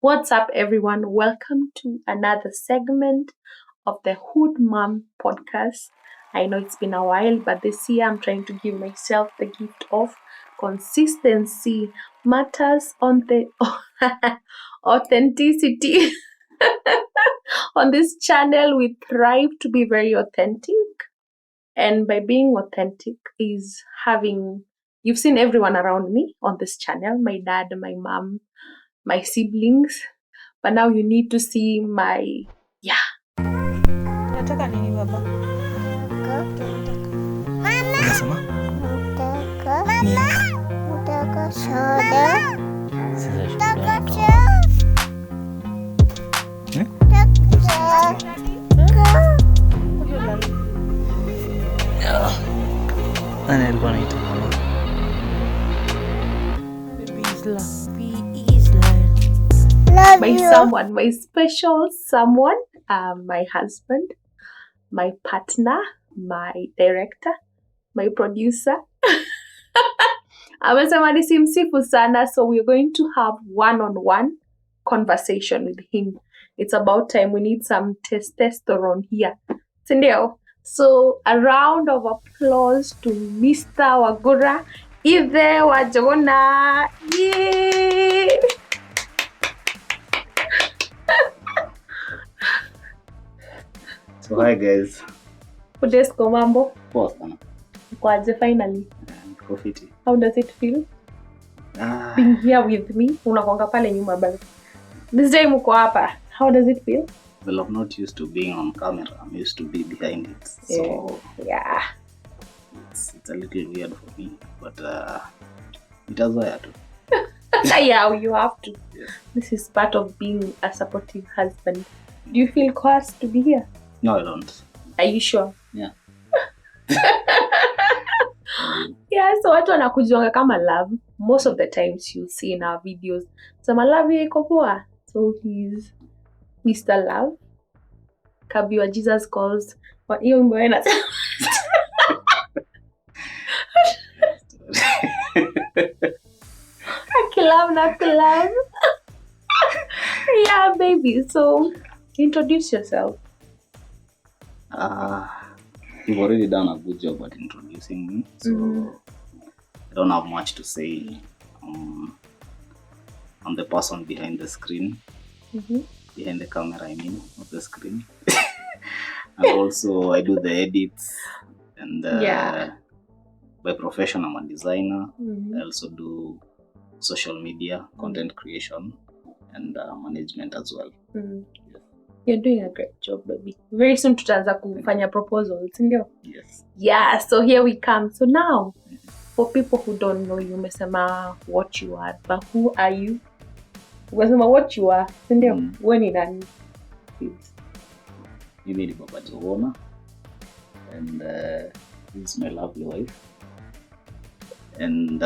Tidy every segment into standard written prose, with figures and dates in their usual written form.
What's up, everyone? Welcome to another segment of the Hood Mom podcast. I know it's been a while, but this year I'm trying to give myself the gift of consistency. Matters on the authenticity. On this channel, we thrive to be very authentic. And by being authentic is you've seen everyone around me on this channel, my dad, my mom, my siblings, but now you need to see my Nataka nini baba? Unasema? Nataka soda. Sasa shida ndo. Nani alikuwa anaita? my someone, my special someone, my husband, my partner, my director, my producer. Amesema nisimsifu sana, so we're going to have one-on-one conversation with him. It's about time. We need some testosterone here. Sindio? So a round of applause to Mr. Wagura. Ithe Wajona. Yay! So hi guys. Udesko mambo? Poa sana. Kwaje finally? Niko fiti. How does it feel? Being here with me. Unakonga pale nyuma bado. This time uko hapa. How does it feel? Well, I'm not used to being on camera. I'm used to be behind it. So yeah. It's a little weird for me, but it has wire too. Yeah, you have to. Yes. This is part of being a supportive husband. Do you feel coerced to be here? No, I don't. Are you sure? Yeah. Yeah, so watu wanakujonga kama love. Most of the times you see in our videos, sema love iko poa. So he's Mr. Love. Kabiwa Jesus calls. What hiyo wimbo ina Love. Yeah, baby. So introduce yourself. You've already done a good job at introducing me, so I don't have much to say. I'm the person behind the screen, behind the camera, I mean, not the screen. And also I do the edits, and by profession I'm a designer. I also do social media, content creation, and management as well. You're doing a great job, baby. Very soon tutaanza kufanya proposals, ndio? Yes. Yeah, so here we come. So now, for people who don't know you, umesema what you are, but who are you? Umesema what you are, ndio? Wewe ni nani? Mimi ni Baba Johona, and this is my lovely wife. And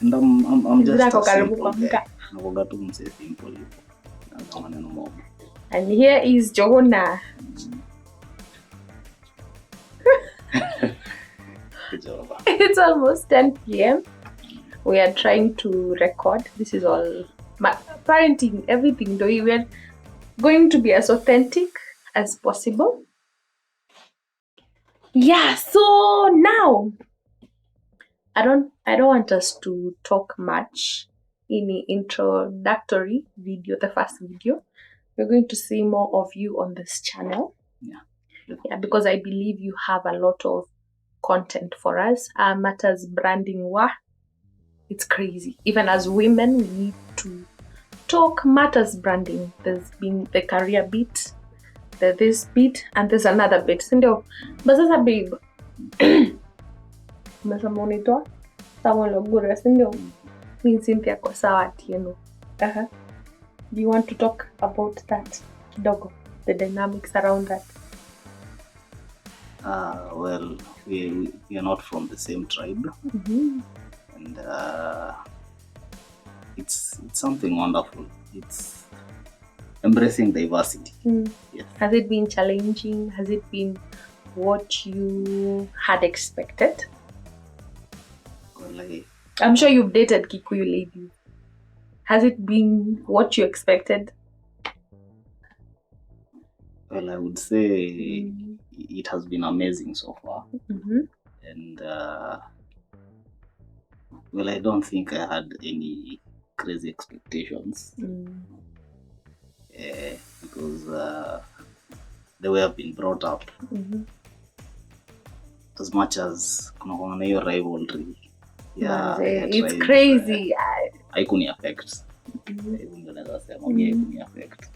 and I'm just a karibu simple kwa guy. Nakuanga tu mse simple hivyo. Na maneno mob. And here is Johona. It's almost 10 p.m. We are trying to record. This is all parenting, everything. We are going to be as authentic as possible. Yeah, so now I don't want us to talk much in the introductory video, the first video. We're going to see more of you on this channel. Yeah, because I believe you have a lot of content for us. Matters branding, it's crazy. Even as women, we need to talk matters branding. There's been the career bit, there's this bit, and there's another bit. Sindio, but sasa babe, umesema unaitwa Samuel Wagura, sindio? Mimi Cynthia kwa sawa tieno. Do you want to talk about that kidogo? The dynamics around that? Well, we are not from the same tribe, and it's something wonderful. It's embracing diversity. Yes. Has it been challenging? Has it been what you had expected? Well, I'm sure you've dated Kikuyu ladies. Has it been what you expected? Well, I would say it has been amazing so far. And well, I don't think I had any crazy expectations. Because the way I've been brought up, as much as kuna hiyo rivalry, it's crazy. Haikuni affect. Affect.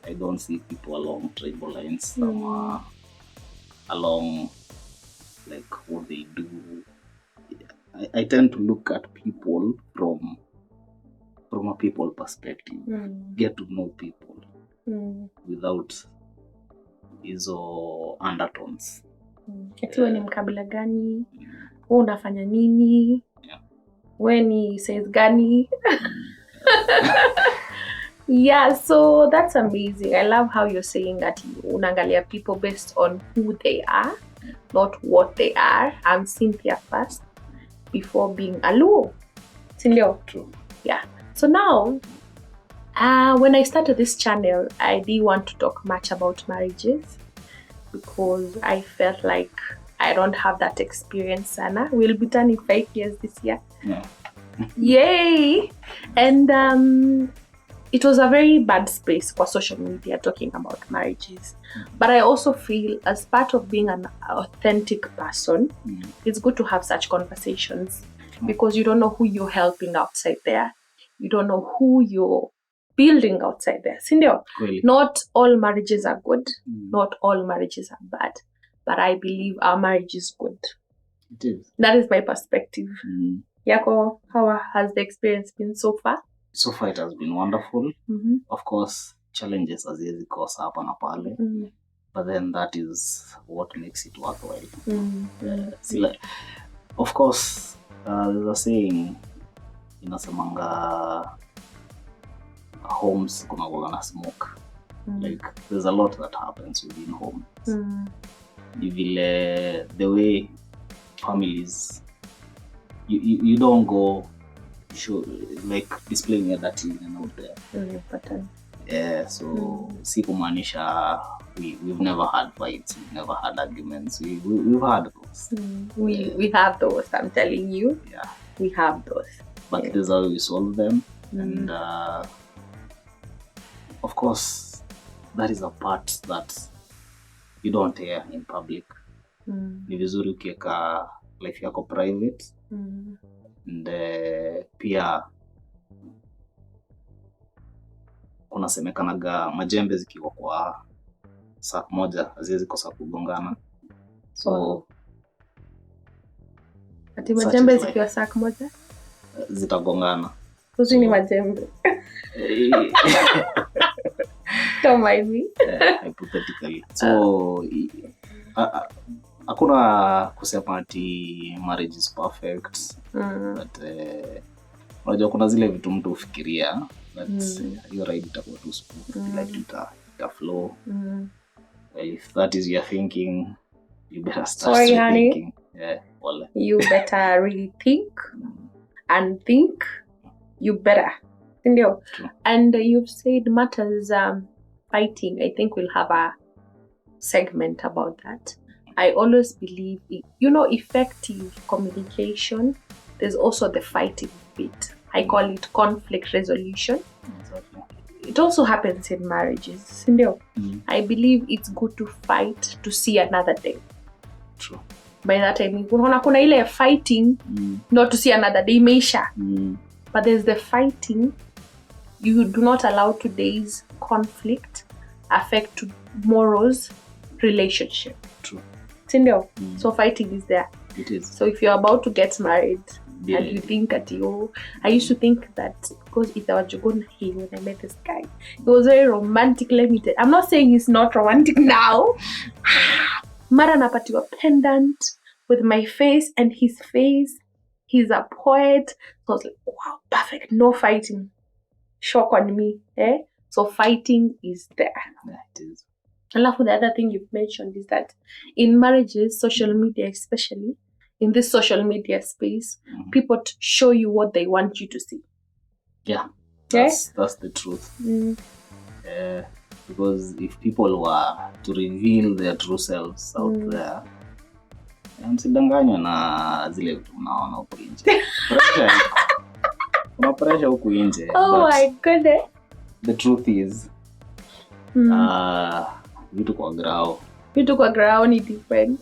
I don't see people along tribal lines, along like what they do. I tend to look at people from a people perspective, get to know people without hizo undertones. Wewe ni mkabila gani? Wewe unafanya nini? Wewe ni size gani? Yeah, so that's amazing. I love how you're saying that unaangalia people based on who they are, not what they are. I'm Cynthia first before being a Luo. Sindio? True. Yeah. So now, when I started this channel, I didn't want to talk much about marriages because I felt like I don't have that experience, Sana. We'll be turning 5 years this year. Yeah. Yay! And it was a very bad space for social media talking about marriages. But I also feel as part of being an authentic person, it's good to have such conversations because you don't know who you're helping outside there. You don't know who you're building outside there. Sindio? Really? Not all marriages are good. Not all marriages are bad. But I believe our marriage is good. It is. That is my perspective. Yako, how has the experience been so far? So far it has been wonderful. Of course, challenges haziwezi kosa hapa na pale. But then that is what makes it worthwhile. Of course, there's a saying, inasemanga homes kuna na smoke. Like there's a lot that happens within homes. The way families, you don't go show like displaying your dirty and out there. Very important. Yeah, so si kumaanisha we've never had fights, we've never had arguments. We've had those. We have those, I'm telling you. Yeah. We have those. But there's how we solve them. And of course, that is a part that you don't hear in public. Ni vizuri ukiweka life yako private. And pia kunasemekanaga majembe zikiwa kwa saa moja haziwezi kosa kugongana. So ati majembe zikiwa saa moja zitagongana. Kuzi ni majembe. Don't mind me. Hypothetically. So hakuna kusema ati marriage is perfect. But unajua kuna zile vitu mtu ufikiria that hiyo ride itakuwa too smooth, like ita flow. Well, if that is your thinking, you better start thinking. Yeah, well. You better really think and think. You better. True. And you've said matters fighting. I think we'll have a segment about that. I always believe effective communication. There's also the fighting bit. I call it conflict resolution. Exactly. It also happens in marriages. I believe it's good to fight to see another day. True. By that I mean, kuna ile fighting not to see another day imeisha. But there's the fighting. You do not allow today's conflict affect tomorrow's relationship. True. So fighting is there. It is. So if you're about to get married and you think that I used to think that because if I was going here when I met this guy, it was very romantic. I'm not saying it's not romantic now. Mara napatiwa pendant with my face and his face. He's a poet. So I was like, wow, perfect. No fighting. Shock on me. So fighting is there. Yeah, it is. And the other thing you've mentioned is that in marriages, social media especially, in this social media space, people show you what they want you to see. Yeah, that's the truth. Because if people were to reveal their true selves out there, msidanganywe na zile vitu mnaona huko nje. Kuna pressure huko nje. Oh my goodness. The truth is, vitu kwa grao ni different.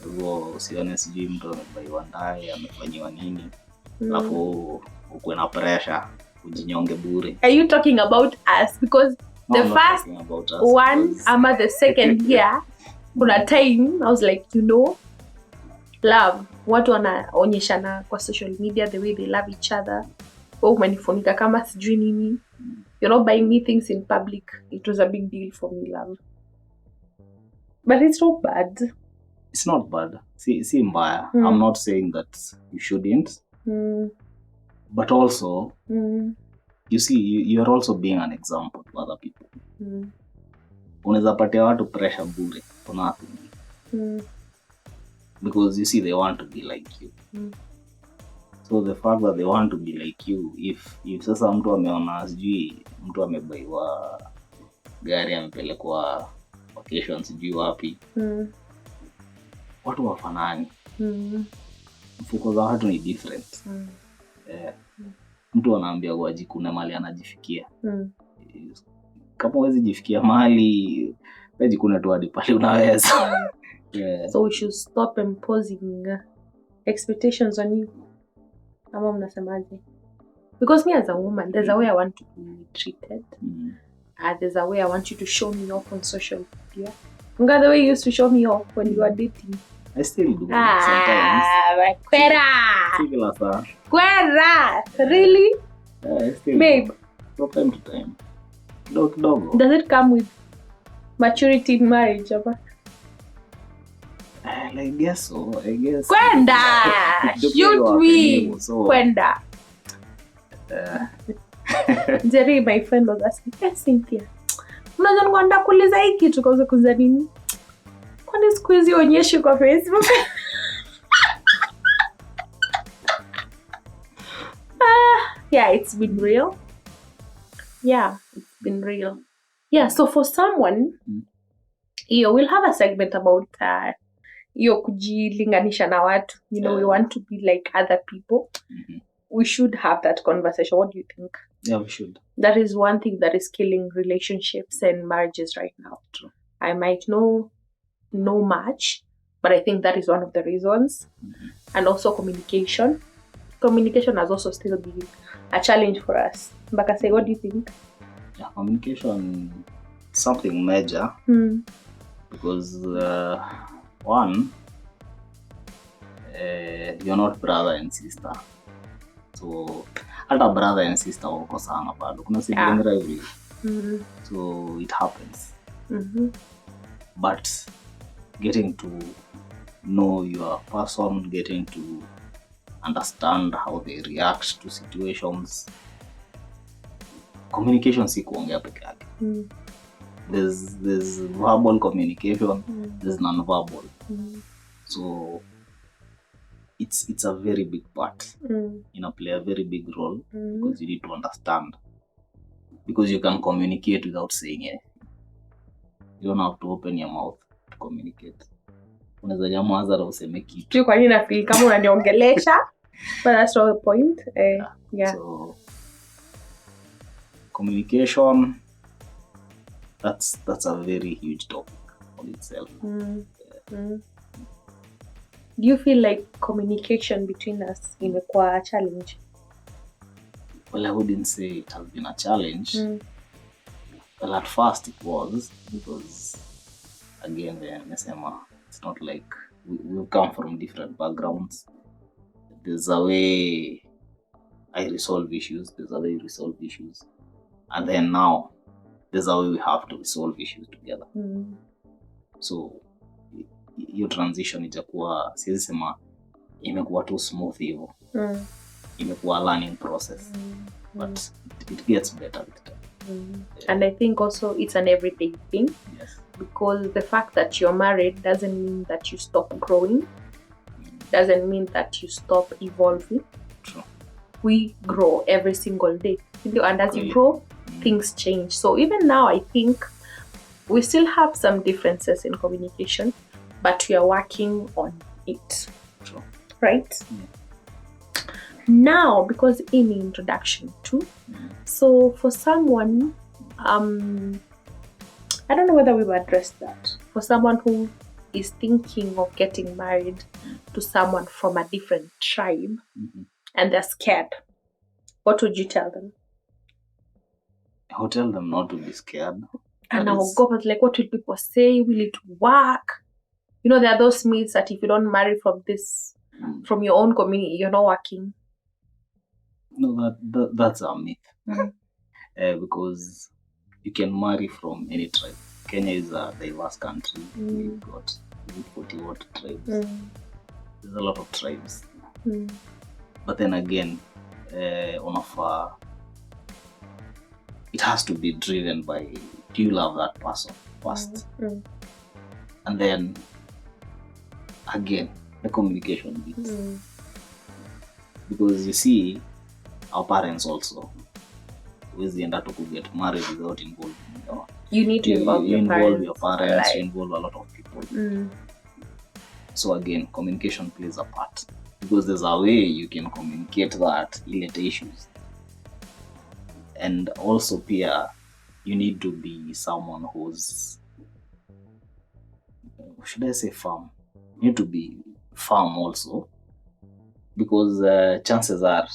Hivyo usione sijui mtu amebaiwa ndaye, amefanyiwa nini, alafu ukuwe na pressure, ujinyonge bure. Are you talking about us? Because the first one ama the second year, kuna time I was like, love, watu wanaonyeshana kwa social media the way they love each other. Umenifunika kama sijui nini. You're not buying me things in public. It was a big deal for me, love. But it's not bad. It's not bad. See mbaya. I'm not saying that you shouldn't. But also, you see, you're also being an example to other people. Unaweza patia watu pressure bure for nothing. Because you see, they want to be like you. So the fact that they want to be like you, if sasa mtu ameona sijui mtu amebaiwa gari amepelekwa vacation sijui wapi, watu wafanani. Mfuko za watu ni different. Mtu anaambia wajikune mali anajifikia. Kama huwezi jifikia mali, wajikune tu hadi pale unaweza. So we should stop imposing expectations on you. Ama mnasemaje? Because me as a woman, there's a way I want to be treated. There's a way I want you to show me off on social media. Remember the way you used to show me off when you were dating? I still do sometimes. Kwera! Really? I still babe. From time to time. Kidogo. Does it come with maturity in marriage? I guess so. Kwenda! Shoot me! So, Kwenda! Jerry, my friend, was asking, Cynthia, unajua ngwanda kuuliza hii kitu kwa kuza nini? Kwani siku hizi onyeshi kwa Facebook? Yeah, it's been real. Yeah, so for someone, we'll have a segment about kujilinganisha na watu. We want to be like other people. We should have that conversation. What do you think? Yeah, we should. That is one thing that is killing relationships and marriages right now. True. I might know much, but I think that is one of the reasons. And also communication. Communication has also still been a challenge for us. Bakase, what do you think? Yeah, communication is something major. Because one, you're not brother and sister. So, hata brother and sister wako sana bado. Kuna sibling rivalry. So, it happens. But getting to know your person, getting to understand how they react to situations. Communication si kuongea peke yake. There's verbal communication, there's non-verbal. So it's a very big part. Play a very big role because you need to understand. Because you can communicate without saying anything. You don't have to open your mouth to communicate. Unaweza nyamaza na useme kitu. Kwa nini na feel kama unaniongelesha? But that's not the point. Yeah. So communication, that's a very huge topic on itself. Do you feel like communication between us imekuwa a challenge? Well, I wouldn't say it has been a challenge. Well, at first it was, because again, it's not like we come from different backgrounds. There's a way I resolve issues, there's a way you resolve issues. And then now, there's a way we have to resolve issues together. So, your transition itakuwa, siwezi sema, imekuwa too smooth hivyo. Imekuwa a learning process. But it gets better with time. And I think also it's an everyday thing. Yes. Because the fact that you're married doesn't mean that you stop growing. doesn't mean that you stop evolving. True. We grow every single day. And as you grow, things change. So even now, I think we still have some differences in communication, but we are working on it. True. Right? Now, because in the introduction too, so for someone, I don't know whether we've addressed that. For someone who is thinking of getting married to someone from a different tribe and they're scared, what would you tell them? I would tell them not to be scared. And I'll go, but like, what will people say? Will it work? You know, there are those myths that if you don't marry from your own community, you're not working. No, that's a myth. Because you can marry from any tribe. Kenya is a diverse country. We've got 40 what tribes. There's a lot of tribes. But then again, it has to be driven by, do you love that person first? And then again, the communication bit. Because you see, our parents also always end up to get married without involving you need to involve your parents, like, you involve a lot of people. So again, communication plays a part, because there's a way you can communicate that illicit issues. And also Pia, you need to be someone who's, should I say firm? You need to be firm also, because chances are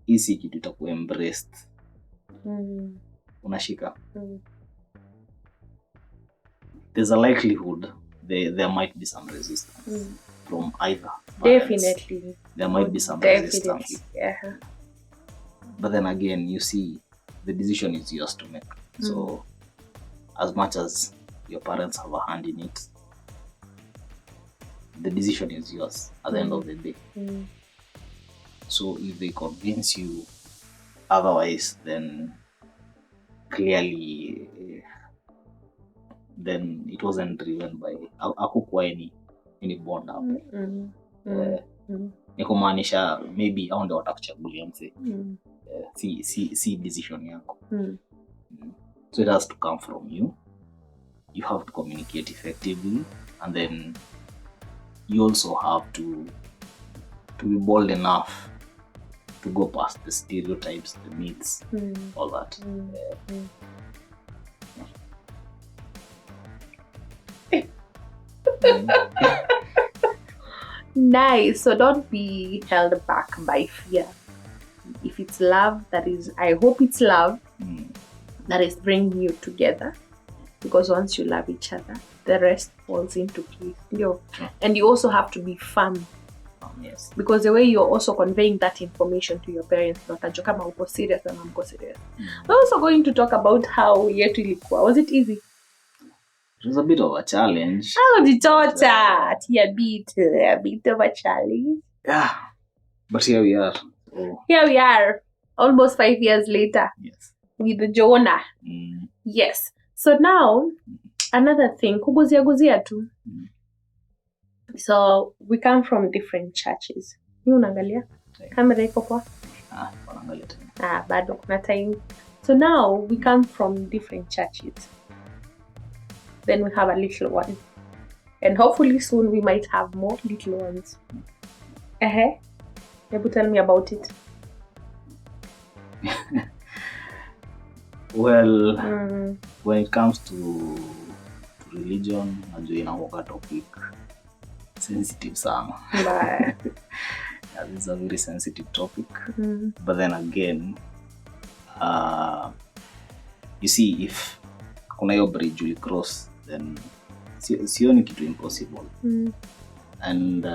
hii kitu itakuwa embraced. Unashika. There's a likelihood there might be some resistance from either parents. Definitely. There might be some resistance. But then again, you see, the decision is yours to make. So as much as your parents have a hand in it, the decision is yours at the end of the day. So if they convince you otherwise, then clearly then it wasn't driven by akukwa any bond hapo. Ni kumaanisha maybe hao ndio watakuchagulia mse. Si decision yako. So it has to come from you. You have to communicate effectively, and then you also have to be bold enough to go past the stereotypes, the myths, all that. Nice. So don't be held back by fear. If it's love, I hope it's love that is bringing you together. Because once you love each other, the rest falls into place. And you also have to be firm. Yes. Because the way you're also conveying that information to your parents, watajua kama uko serious na mko serious. We're also going to talk about how yetu ilikuwa. Was it easy? It was a bit of a challenge. Oh, the daughter! A bit of a challenge. Yeah. But here we are. Oh. Here we are, almost 5 years later. Yes. With Jonah. Yes. So now, another thing, kuguzia tu. So we come from different churches. Ni unaangalia? Kamera iko kwa? Unaangalia tena. Bado kuna time. So now we come from different churches. Then we have a little one. And hopefully soon we might have more little ones. Maybe tell me about it. Well, when it comes to religion, najua inakuwa topic sensitive sana. Yeah, it's a very sensitive topic. But then again, you see, if kuna hiyo bridge you cross, then sioni kitu impossible. And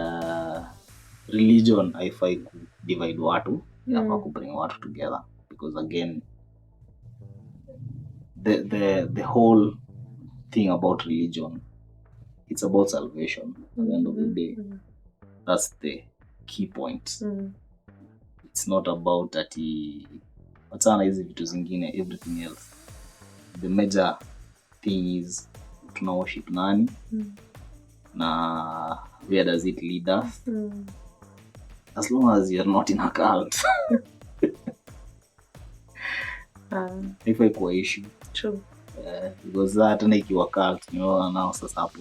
religion haifai ku divide watu, inafaa ku bring watu together, because again, the whole thing about religion, it's about salvation at the end of the day. That's the key point. It's not about whatana hizi vitu zingine, everything else. The major thing is tuna worship nani Na where does it lead us? As long as you're not in a cult. If I kwa issue. True. Because that ikiwa cult, now sasa hapo.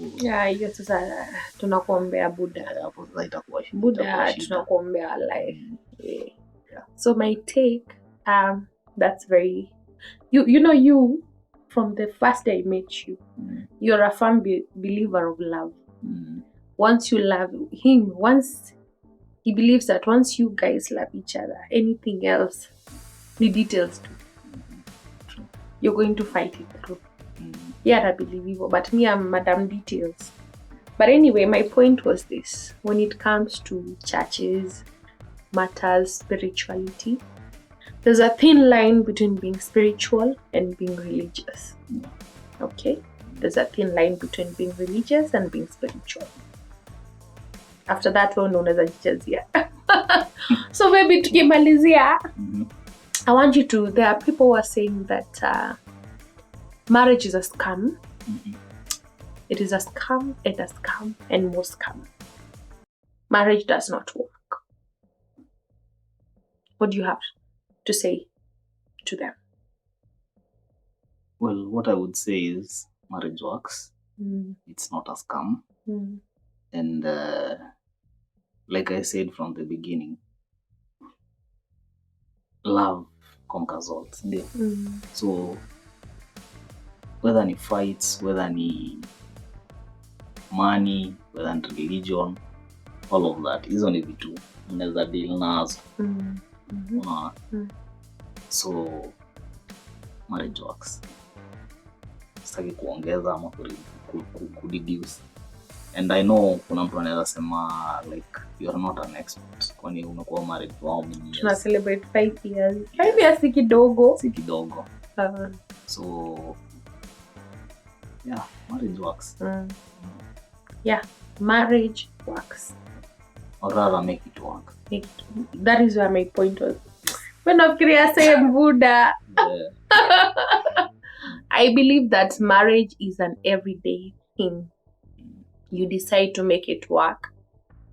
Hiyo sasa tunakuombea Buddha. Hapo sasa itakuwa shida. Buddha tunakuombea life. Yeah. So my take, that's very, you from the first day I met you, you're a firm believer of love. Once you love him, once he believes that once you guys love each other, anything else, the details too. You're going to fight it through. Yeah, I believe you, but me, I'm Madam Details. But anyway, my point was this: when it comes to churches, matters, spirituality, there's a thin line between being spiritual and being religious. Okay? There's a thin line between being religious and being spiritual. After that, we're known as a jizya. So maybe tukimalizia, I want you to, there are people who are saying that marriage is a scam. It is a scam and more scam. Marriage does not work. What do you have to say to them? Well, what I would say is marriage works. It's not a scam. And like I said from the beginning, love conquers all. So whether ni fights, whether ni money, whether ni religion, all of that, hizo ni vitu unaweza deal nazo. So marriage works. Sitaki kuongeza ama ku-reduce. And I know kuna mtu anaweza sema like you're not an expert. Kwani umekuwa married for how many years? Tuna celebrate 5 years. 5 years si kidogo. So yeah, marriage works. Yeah, marriage works. Or rather make it work. That is where my point was. When I say Buddha. I believe that marriage is an everyday thing. You decide to make it work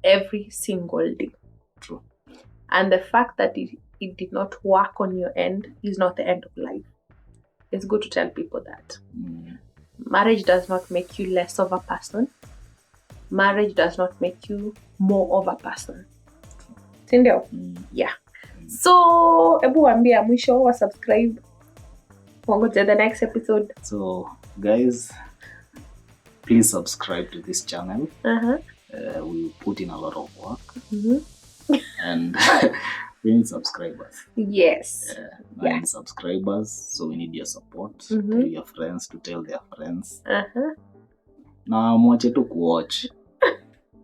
every single day. True. And the fact that it did not work on your end is not the end of life. It's good to tell people that. Marriage does not make you less of a person. Marriage does not make you more of a person. Sindio? Yeah. So, ebu wambia mwisho wa subscribe. We'll go to the next episode. So, guys, please subscribe to this channel. We put in a lot of work. And we need subscribers. Yes. We need subscribers, so we need your support. Tell your friends to tell their friends. Na mwache tu kuwatch.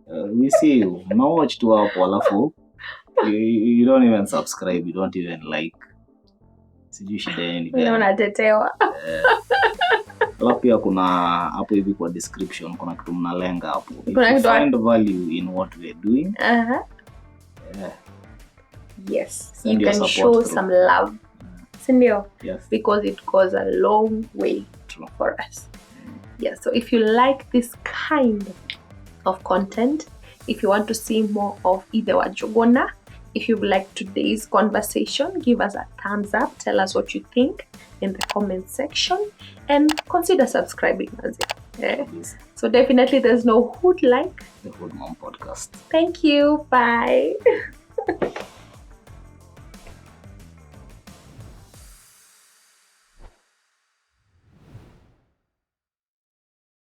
We see you. Now watch tu hapo alafu. You don't even subscribe, you don't even like. Sijui shida yenu. Unatetewa. Alafu pia kuna hapo hivi kwa description kuna kitu mnalenga hapo. If you find value in what we're doing. Yes, you can show some love. Sindio? Yes. Because it goes a long way for us. Yeah, so if you like this kind of content, if you want to see more of either Wagura, if you like today's conversation, give us a thumbs up. Tell us what you think in the comment section and consider subscribing as well. So definitely there's no hood like the Hood Mom Podcast. Thank you. Bye.